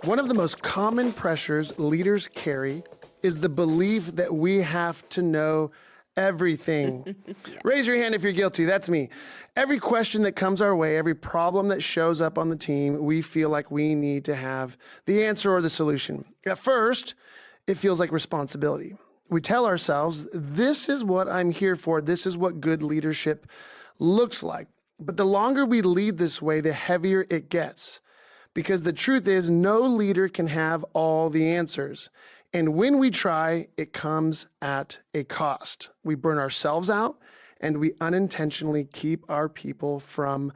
One of the most common pressures leaders carry is the belief that we have to know everything. Yeah. Raise your hand if you're guilty. That's me. Every question that comes our way, every problem that shows up on the team, we feel like we need to have the answer or the solution. At first, it feels like responsibility. We tell ourselves, this is what I'm here for. This is what good leadership looks like. But the longer we lead this way, the heavier it gets. Because the truth is, no leader can have all the answers. And when we try, it comes at a cost. We burn ourselves out, and we unintentionally keep our people from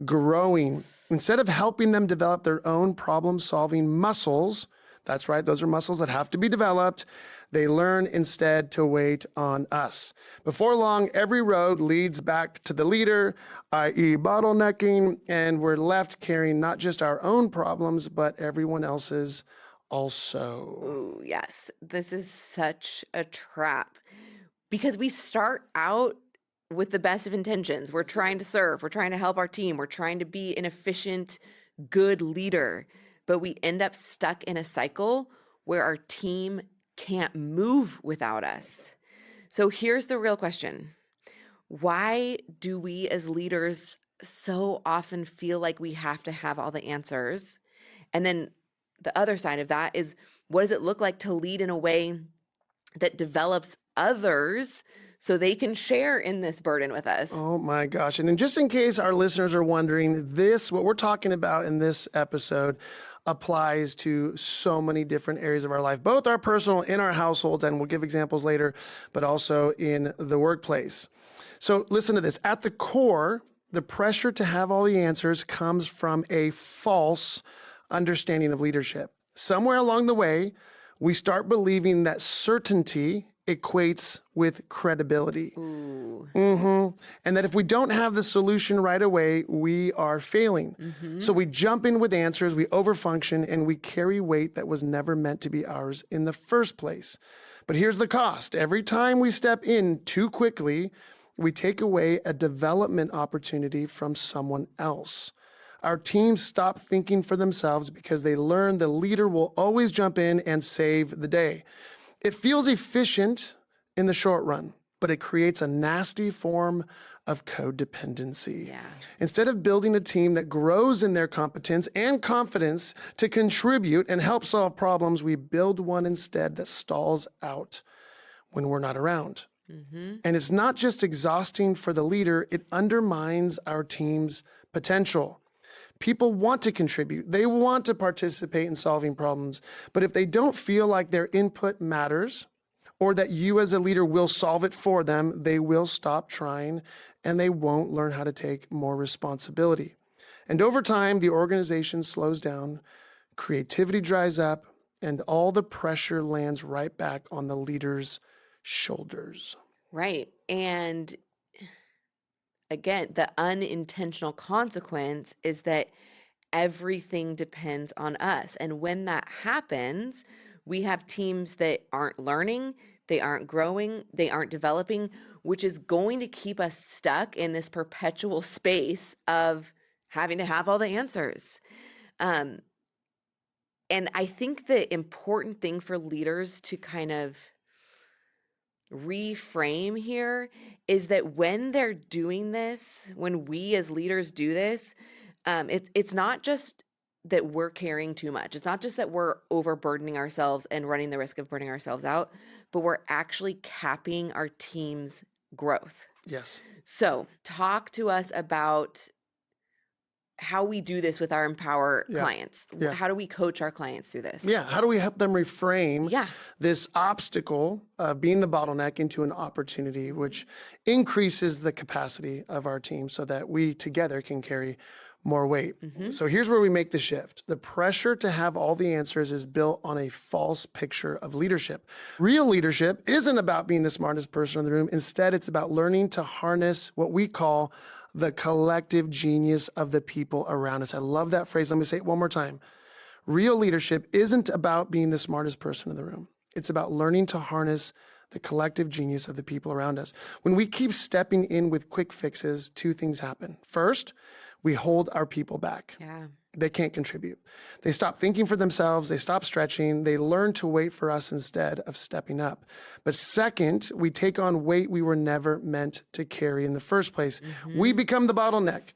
growing. Instead of helping them develop their own problem-solving muscles, that's right, those are muscles that have to be developed, they learn instead to wait on us. Before long, every road leads back to the leader, i.e. bottlenecking, and we're left carrying not just our own problems, but everyone else's also. Ooh, yes. This is such a trap because we start out with the best of intentions. We're trying to serve. We're trying to help our team. We're trying to be an efficient, good leader, but we end up stuck in a cycle where our team can't move without us. So here's the real question. Why do we as leaders so often feel like we have to have all the answers? And then the other side of that is, what does it look like to lead in a way that develops others so they can share in this burden with us? Oh my gosh. And just in case our listeners are wondering, what we're talking about in this episode applies to so many different areas of our life, both our personal, in our households, and we'll give examples later, but also in the workplace. So listen to this. At the core, the pressure to have all the answers comes from a false understanding of leadership. Somewhere along the way, we start believing that certainty equates with credibility. And that if we don't have the solution right away, we are failing. So we jump in with answers, we overfunction, and we carry weight that was never meant to be ours in the first place. But here's the cost. Every time we step in too quickly, we take away a development opportunity from someone else. Our teams stop thinking for themselves because they learn the leader will always jump in and save the day. It feels efficient in the short run, but it creates a nasty form of codependency. Yeah. Instead of building a team that grows in their competence and confidence to contribute and help solve problems, we build one instead that stalls out when we're not around. And it's not just exhausting for the leader, it undermines our team's potential. People want to contribute. They want to participate in solving problems. But if they don't feel like their input matters or that you as a leader will solve it for them, they will stop trying and they won't learn how to take more responsibility. And over time, the organization slows down, creativity dries up, and all the pressure lands right back on the leader's shoulders. Right. And again, the unintentional consequence is that everything depends on us. And when that happens, we have teams that aren't learning, they aren't growing, they aren't developing, which is going to keep us stuck in this perpetual space of having to have all the answers. And I think the important thing for leaders to kind of reframe here is that when they're doing this, when we as leaders do this, it's not just that we're carrying too much. It's not just that we're overburdening ourselves and running the risk of burning ourselves out, but we're actually capping our team's growth. Yes. So talk to us about how we do this with our Empower clients. Yeah. How do we coach our clients through this? Yeah. How do we help them reframe this obstacle of being the bottleneck into an opportunity, which increases the capacity of our team so that we together can carry more weight? So here's where we make the shift. The pressure to have all the answers is built on a false picture of leadership. Real leadership isn't about being the smartest person in the room. Instead, it's about learning to harness what we call the collective genius of the people around us. I love that phrase. Let me say it one more time. Real leadership isn't about being the smartest person in the room. It's about learning to harness the collective genius of the people around us. When we keep stepping in with quick fixes, two things happen. First, we hold our people back. Yeah. They can't contribute. They stop thinking for themselves. They stop stretching. They learn to wait for us instead of stepping up. But second, we take on weight we were never meant to carry in the first place. We become the bottleneck.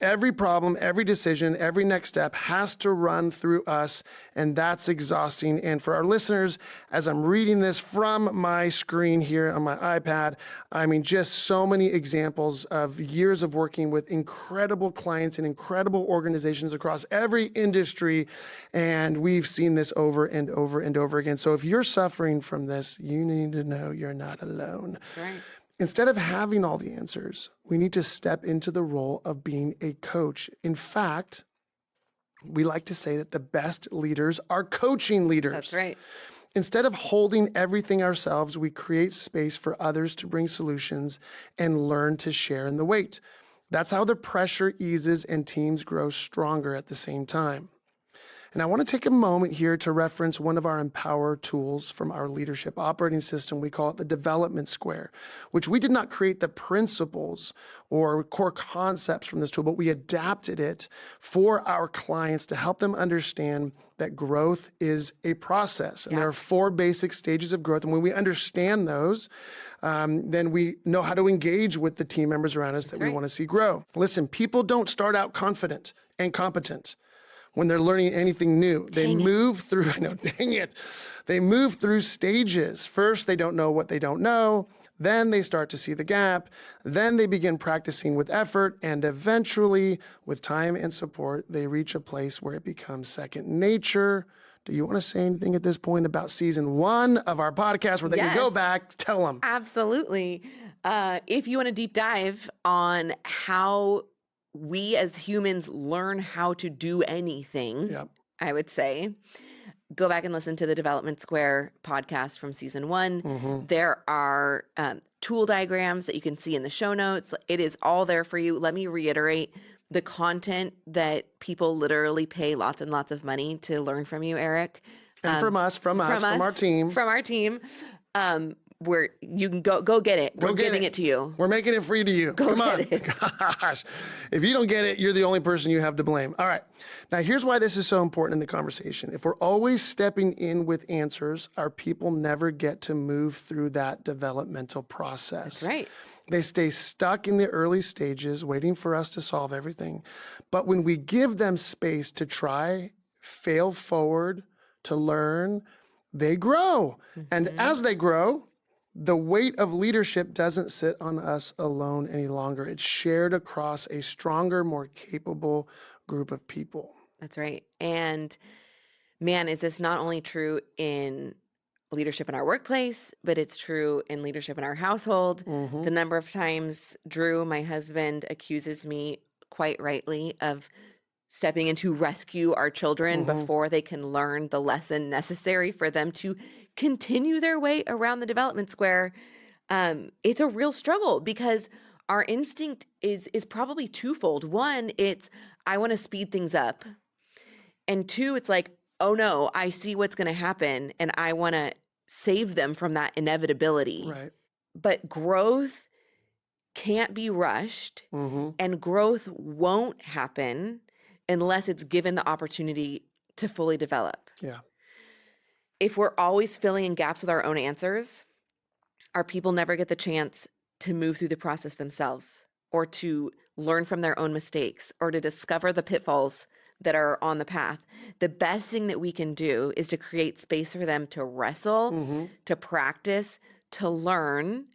Every problem, every decision, every next step has to run through us, and that's exhausting. And for our listeners, as I'm reading this from my screen here on my iPad, I mean, just so many examples of years of working with incredible clients and incredible organizations across every industry, and we've seen this over and over and over again. So if you're suffering from this, you need to know you're not alone. That's right. Instead of having all the answers, we need to step into the role of being a coach. In fact, we like to say that the best leaders are coaching leaders. That's right. Instead of holding everything ourselves, we create space for others to bring solutions and learn to share in the weight. That's how the pressure eases and teams grow stronger at the same time. And I want to take a moment here to reference one of our Empower tools from our leadership operating system. We call it the development square, which we did not create the principles or core concepts from this tool, but we adapted it for our clients to help them understand that growth is a process. And there are 4 basic stages of growth. And when we understand those, then we know how to engage with the team members around us that we want to see grow. Listen, people don't start out confident and competent when they're learning anything new. They move through, I know, dang it. They move through stages. First, they don't know what they don't know. Then they start to see the gap. Then they begin practicing with effort. And eventually, with time and support, they reach a place where it becomes second nature. Do you want to say anything at this point about season 1 of our podcast where they can go back? Tell them. Absolutely. If you want to deep dive on how we as humans learn how to do anything, I would say, go back and listen to the Development Square podcast from season 1. There are tool diagrams that you can see in the show notes. It is all there for you. Let me reiterate the content that people literally pay lots and lots of money to learn from you, Eric. And from our team. From our team. Where you can go get it. We're giving it to you. We're making it free to you. Come on. Gosh. If you don't get it, you're the only person you have to blame. All right. Now, here's why this is so important in the conversation. If we're always stepping in with answers, our people never get to move through that developmental process. That's right. They stay stuck in the early stages, waiting for us to solve everything. But when we give them space to try, fail forward, to learn, they grow. And as they grow, the weight of leadership doesn't sit on us alone any longer. It's shared across a stronger, more capable group of people. That's right. And man, is this not only true in leadership in our workplace, but it's true in leadership in our household. The number of times Drew, my husband, accuses me quite rightly of stepping in to rescue our children before they can learn the lesson necessary for them to continue their way around the development square. It's a real struggle because our instinct is probably twofold. One, it's I want to speed things up. And 2, it's like, oh no, I see what's going to happen and I want to save them from that inevitability. Right. But growth can't be rushed and growth won't happen unless it's given the opportunity to fully develop. Yeah. If we're always filling in gaps with our own answers, our people never get the chance to move through the process themselves or to learn from their own mistakes or to discover the pitfalls that are on the path. The best thing that we can do is to create space for them to wrestle, to practice, to learn.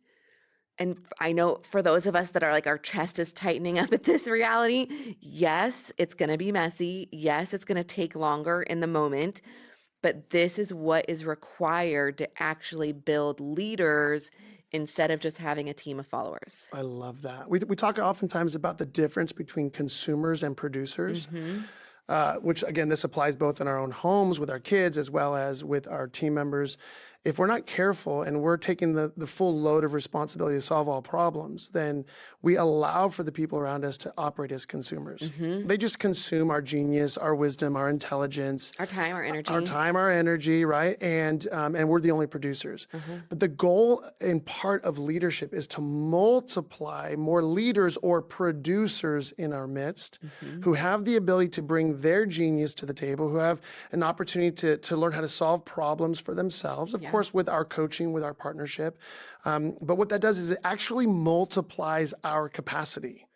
And I know for those of us that are like our chest is tightening up at this reality, yes, it's going to be messy. Yes, it's going to take longer in the moment. But this is what is required to actually build leaders instead of just having a team of followers. I love that. We talk oftentimes about the difference between consumers and producers, which again, this applies both in our own homes with our kids as well as with our team members. if we're not careful and we're taking the full load of responsibility to solve all problems, then we allow for the people around us to operate as consumers. They just consume our genius, our wisdom, our intelligence, Our time, our energy, right? And we're the only producers. But the goal in part of leadership is to multiply more leaders or producers in our midst who have the ability to bring their genius to the table, who have an opportunity to learn how to solve problems for themselves, of course, with our coaching, with our partnership. But what that does is it actually multiplies our capacity.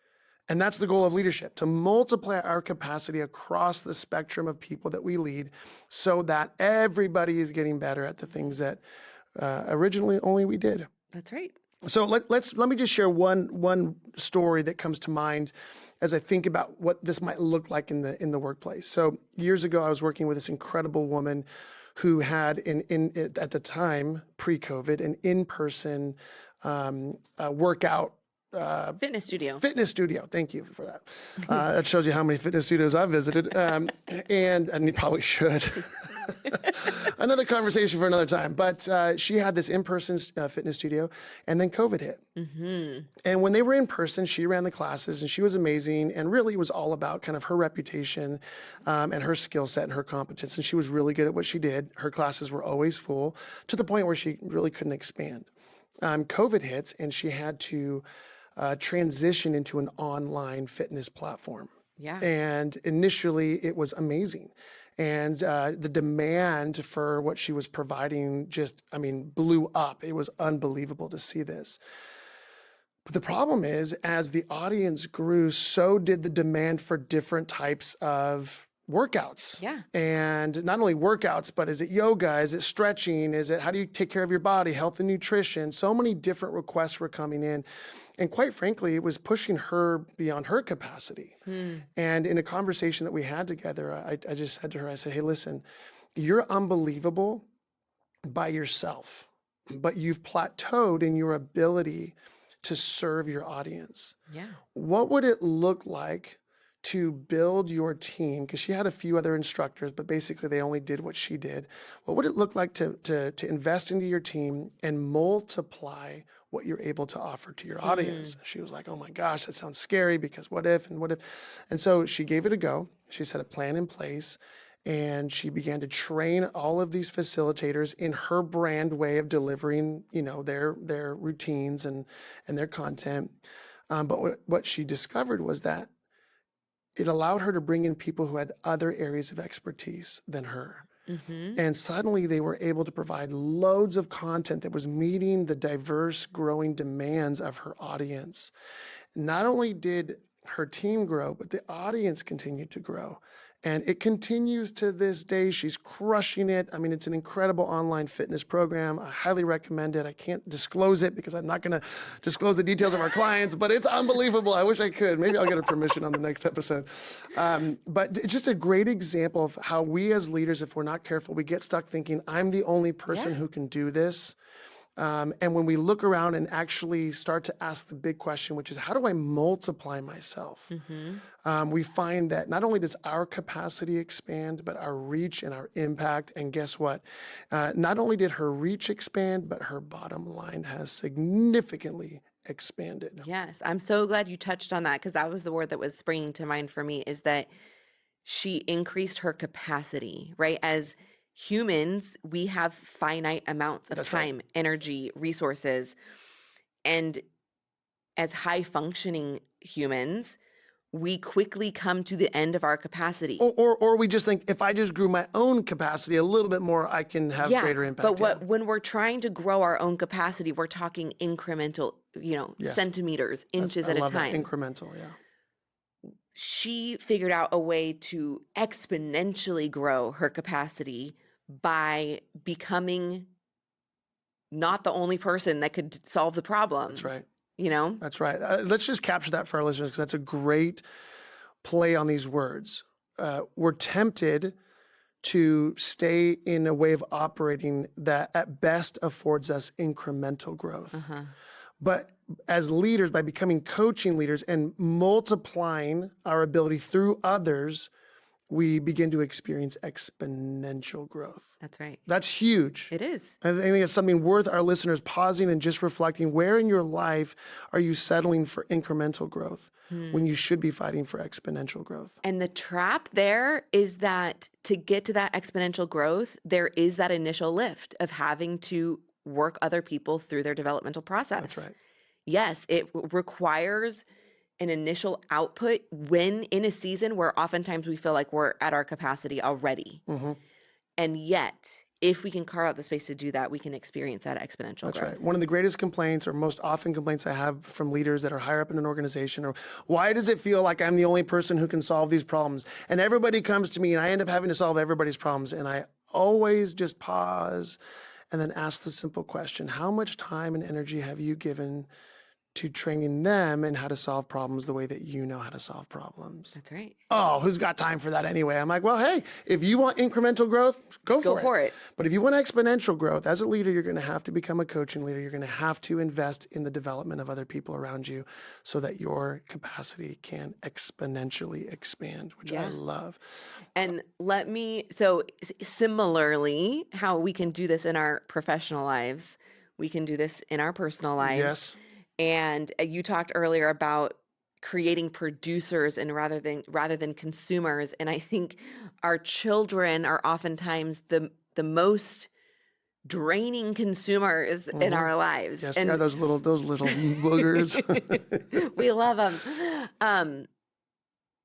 And that's the goal of leadership, to multiply our capacity across the spectrum of people that we lead so that everybody is getting better at the things that originally only we did. That's right. So let me just share one story that comes to mind as I think about what this might look like in the workplace. So years ago, I was working with this incredible woman who had at the time, pre-COVID, an in-person workout Fitness studio. Thank you for that. That shows you how many fitness studios I've visited, and you probably should. Another conversation for another time. But she had this in-person fitness studio, and then COVID hit. And when they were in person, she ran the classes, and she was amazing. And really, it was all about kind of her reputation and her skill set and her competence. And she was really good at what she did. Her classes were always full, to the point where she really couldn't expand. COVID hits, and she had to transition into an online fitness platform. Yeah. And initially it was amazing. And the demand for what she was providing just, blew up. It was unbelievable to see this. But the problem is, as the audience grew, so did the demand for different types of workouts. Yeah. And not only workouts, but is it yoga? Is it stretching? Is it how do you take care of your body, health and nutrition? So many different requests were coming in. And quite frankly, it was pushing her beyond her capacity. And in a conversation that we had together, I just said to her, I said, hey, listen, you're unbelievable by yourself, but you've plateaued in your ability to serve your audience. Yeah. What would it look like to build your team? Because she had a few other instructors, but basically they only did what she did. What would it look like to invest into your team and multiply what you're able to offer to your audience? She was like, oh my gosh, that sounds scary, because what if and what if? And so she gave it a go. She set a plan in place, and she began to train all of these facilitators in her brand way of delivering, their routines and their content. But what she discovered was that it allowed her to bring in people who had other areas of expertise than her. And suddenly they were able to provide loads of content that was meeting the diverse, growing demands of her audience. Not only did her team grow, but the audience continued to grow. And it continues to this day. She's crushing it. It's an incredible online fitness program. I highly recommend it. I can't disclose it because I'm not going to disclose the details of our clients, but it's unbelievable. I wish I could. Maybe I'll get her permission on the next episode. But it's just a great example of how we as leaders, if we're not careful, we get stuck thinking, I'm the only person who can do this. And when we look around and actually start to ask the big question, which is, how do I multiply myself? We find that not only does our capacity expand, but our reach and our impact. And guess what? Not only did her reach expand, but her bottom line has significantly expanded. Yes. I'm so glad you touched on that, because that was the word that was springing to mind for me, is that she increased her capacity, right? As humans, we have finite amounts of time, energy, resources. And as high functioning humans, we quickly come to the end of our capacity. Or we just think, if I just grew my own capacity a little bit more, I can have greater impact. But when we're trying to grow our own capacity, we're talking incremental, centimeters, inches at a time. That. Incremental, yeah. She figured out a way to exponentially grow her capacity by becoming not the only person that could solve the problem. That's right. That's right. Let's just capture that for our listeners, because that's a great play on these words. We're tempted to stay in a way of operating that at best affords us incremental growth. But as leaders, by becoming coaching leaders and multiplying our ability through others, we begin to experience exponential growth. That's right. That's huge. It is. I think it's something worth our listeners pausing and just reflecting. Where in your life are you settling for incremental growth when you should be fighting for exponential growth? And the trap there is that to get to that exponential growth, there is that initial lift of having to work other people through their developmental process. That's right. Yes, it requires an initial output when in a season where oftentimes we feel like we're at our capacity already. And yet, if we can carve out the space to do that, we can experience that exponential That's growth. right. One of the greatest complaints or most often complaints I have from leaders that are higher up in an organization are, why does it feel like I'm the only person who can solve these problems? And everybody comes to me and I end up having to solve everybody's problems. And I always just pause and then ask the simple question, how much time and energy have you given to training them in how to solve problems the way that you know how to solve problems? That's right. Oh, who's got time for that anyway? I'm like, well, hey, if you want incremental growth, go for it. But if you want exponential growth, as a leader, you're going to have to become a coaching leader. You're going to have to invest in the development of other people around you so that your capacity can exponentially expand, which I love. And similarly, how we can do this in our professional lives, we can do this in our personal lives. Yes. And you talked earlier about creating producers and rather than consumers. And I think our children are oftentimes the most draining consumers in our lives. Yes, and those little boogers. we love them.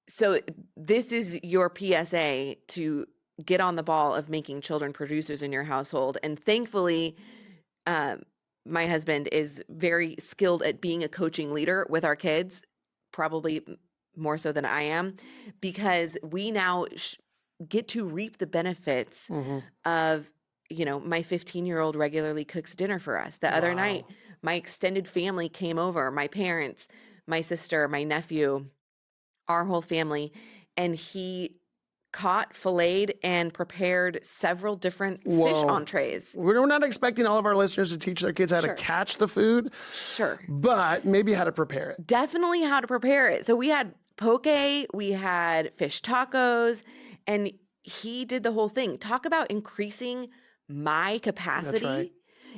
So this is your PSA to get on the ball of making children producers in your household. And thankfully, my husband is very skilled at being a coaching leader with our kids, probably more so than I am, because we now get to reap the benefits of, my 15-year-old regularly cooks dinner for us. The other night, my extended family came over, my parents, my sister, my nephew, our whole family, and he caught, filleted, and prepared several different fish entrees. We're not expecting all of our listeners to teach their kids how to catch the food. Sure. But maybe how to prepare it. Definitely how to prepare it. So we had poke, we had fish tacos, and he did the whole thing. Talk about increasing my capacity. That's right.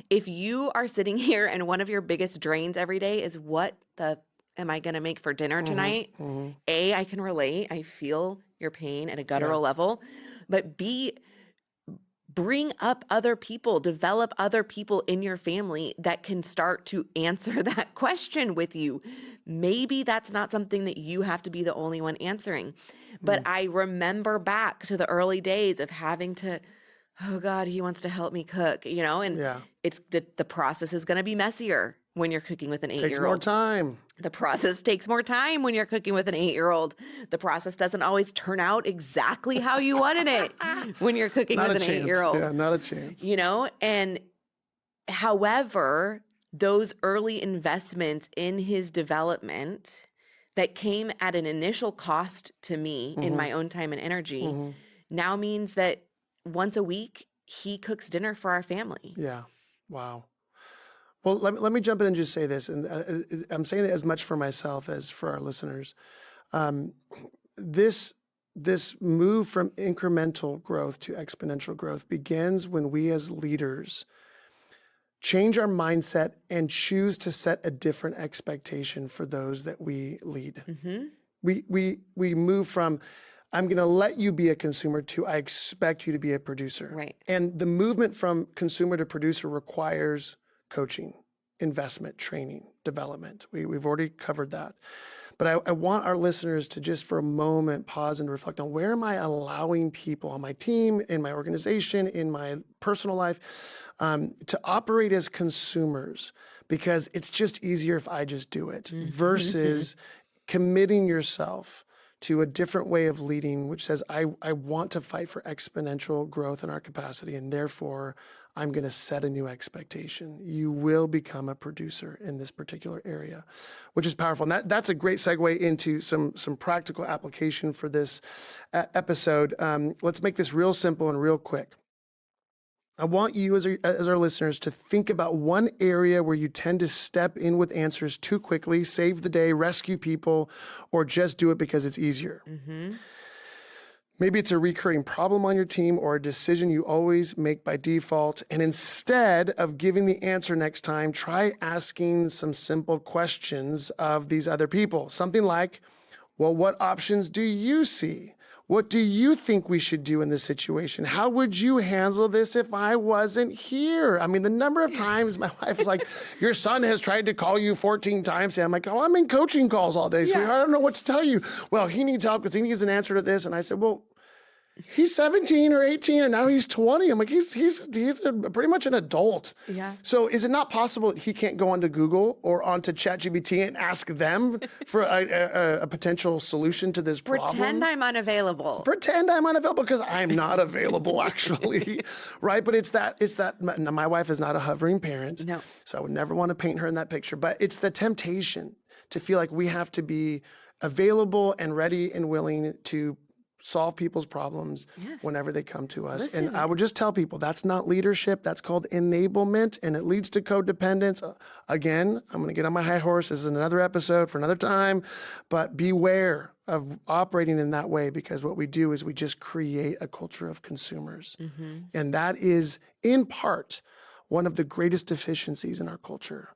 If you are sitting here and one of your biggest drains every day is what the am I going to make for dinner tonight? A, I can relate. I feel your pain at a guttural level. But B, bring up other people, develop other people in your family that can start to answer that question with you. Maybe that's not something that you have to be the only one answering. But I remember back to the early days of having to, oh God, he wants to help me cook, and it's the process is going to be messier when you're cooking with an 8-year-old. Takes more time. The process takes more time when you're cooking with an 8-year-old. The process doesn't always turn out exactly how you wanted it when you're cooking with an 8-year-old. Yeah, not a chance. And however, those early investments in his development that came at an initial cost to me in my own time and energy now means that once a week, he cooks dinner for our family. Yeah. Wow. Well, let me jump in and just say this, and I'm saying it as much for myself as for our listeners. This move from incremental growth to exponential growth begins when we as leaders change our mindset and choose to set a different expectation for those that we lead. We move from I'm going to let you be a consumer to I expect you to be a producer. Right. And the movement from consumer to producer requires coaching, investment, training, development. We've already covered that. But I want our listeners to just for a moment pause and reflect on where am I allowing people on my team, in my organization, in my personal life, to operate as consumers, because it's just easier if I just do it versus committing yourself to a different way of leading, which says, I want to fight for exponential growth in our capacity, and therefore I'm going to set a new expectation. You will become a producer in this particular area, which is powerful. And that's a great segue into some practical application for this episode. Let's make this real simple and real quick. I want you as our listeners to think about one area where you tend to step in with answers too quickly, save the day, rescue people, or just do it because it's easier. Maybe it's a recurring problem on your team or a decision you always make by default. And instead of giving the answer next time, try asking some simple questions of these other people. Something like, well, what options do you see? What do you think we should do in this situation? How would you handle this if I wasn't here? I mean, the number of times my wife is like, your son has tried to call you 14 times. And I'm like, oh, I'm in coaching calls all day, sweetheart. I don't know what to tell you. Well, he needs help because he needs an answer to this. And I said, well, he's 17 or 18 and now he's 20. I'm like, he's pretty much an adult. Yeah. So is it not possible that he can't go onto Google or onto ChatGPT and ask them for a potential solution to this problem? Pretend I'm unavailable. Pretend I'm unavailable because I'm not available actually, right? But it's that, my wife is not a hovering parent. No. So I would never want to paint her in that picture, but it's the temptation to feel like we have to be available and ready and willing to solve people's problems whenever they come to us. Listen. And I would just tell people that's not leadership. That's called enablement, and it leads to codependence. Again, I'm going to get on my high horse. This is another episode for another time, but beware of operating in that way, because what we do is we just create a culture of consumers. And that is in part one of the greatest deficiencies in our culture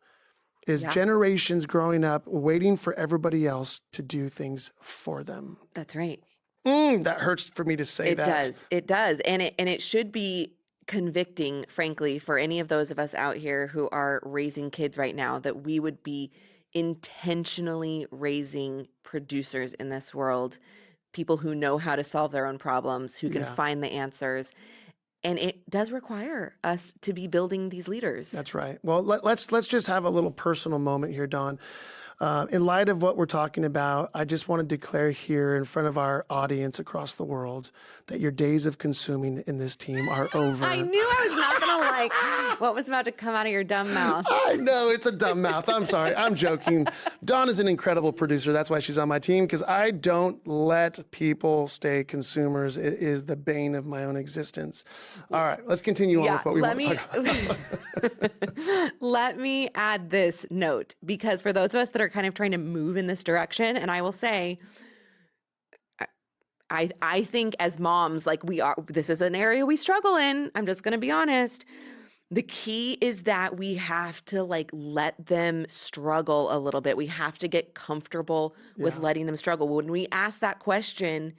is generations growing up waiting for everybody else to do things for them. That's right. That hurts for me to say that. It does. And it should be convicting, frankly, for any of those of us out here who are raising kids right now, that we would be intentionally raising producers in this world, people who know how to solve their own problems, who can find the answers. And it does require us to be building these leaders. That's right. Well, let's just have a little personal moment here, Dawn. In light of what we're talking about, I just want to declare here in front of our audience across the world that your days of consuming in this team are over. I knew I was not going to like what was about to come out of your dumb mouth. I know, it's a dumb mouth. I'm sorry. I'm joking. Dawn is an incredible producer. That's why she's on my team, because I don't let people stay consumers. It is the bane of my own existence. All right, let's continue on with what we want to talk about. Let me add this note, because for those of us that are kind of trying to move in this direction, and I will say, I think as moms, like this is an area we struggle in. I'm just going to be honest. The key is that we have to let them struggle a little bit. We have to get comfortable with letting them struggle. When we ask that question,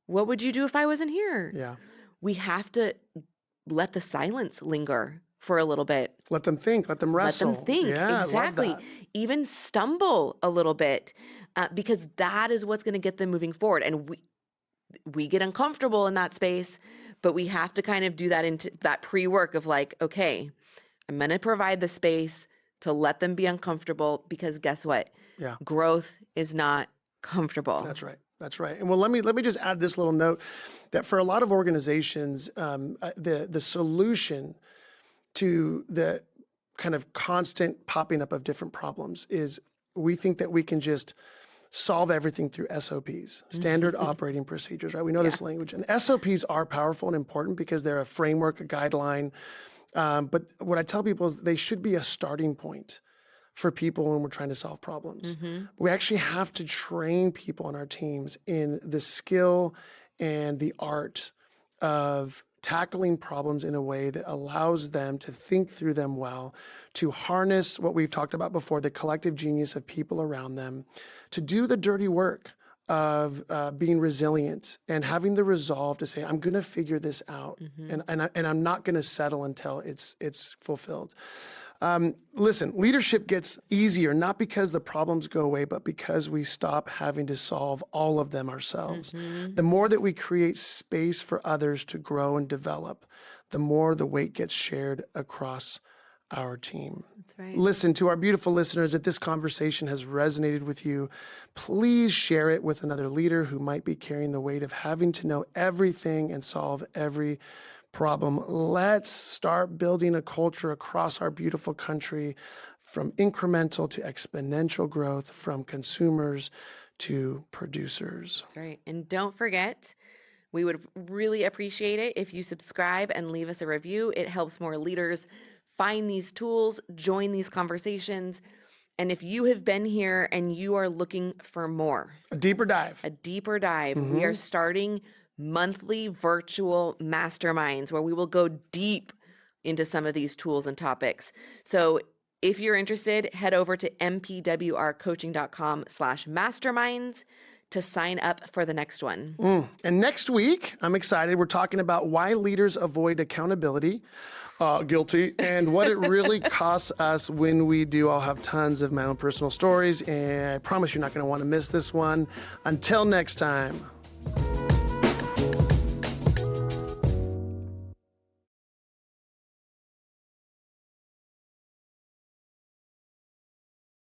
what would you do if I wasn't here? Yeah. We have to let the silence linger for a little bit. Let them think, let them wrestle. Let them think, exactly. I love that. Even stumble a little bit, because that is what's going to get them moving forward. And we get uncomfortable in that space, but we have to kind of do that into that pre-work of okay, I'm going to provide the space to let them be uncomfortable, because guess what? Yeah. Growth is not comfortable. That's right. That's right. And well, let me just add this little note that for a lot of organizations, the solution to the kind of constant popping up of different problems is we think that we can just solve everything through SOPs, standard operating procedures, right? We know this language. And SOPs are powerful and important because they're a framework, a guideline. But what I tell people is they should be a starting point for people when we're trying to solve problems. We actually have to train people on our teams in the skill and the art of tackling problems in a way that allows them to think through them well, to harness what we've talked about before, the collective genius of people around them, to do the dirty work of being resilient and having the resolve to say, I'm going to figure this out, and I'm not going to settle until it's fulfilled. Listen, leadership gets easier, not because the problems go away, but because we stop having to solve all of them ourselves. The more that we create space for others to grow and develop, the more the weight gets shared across our team. That's right. Listen, to our beautiful listeners, if this conversation has resonated with you, please share it with another leader who might be carrying the weight of having to know everything and solve every problem. Let's start building a culture across our beautiful country, from incremental to exponential growth, from consumers to producers. That's right. And don't forget, we would really appreciate it if you subscribe and leave us a review. It helps more leaders find these tools, join these conversations. And if you have been here and you are looking for more, A deeper dive. we are starting monthly virtual masterminds where we will go deep into some of these tools and topics. So if you're interested, head over to mpwrcoaching.com/masterminds to sign up for the next one. And next week, I'm excited. We're talking about why leaders avoid accountability, guilty, and what it really costs us when we do. I'll have tons of my own personal stories, and I promise you're not going to want to miss this one. Until next time.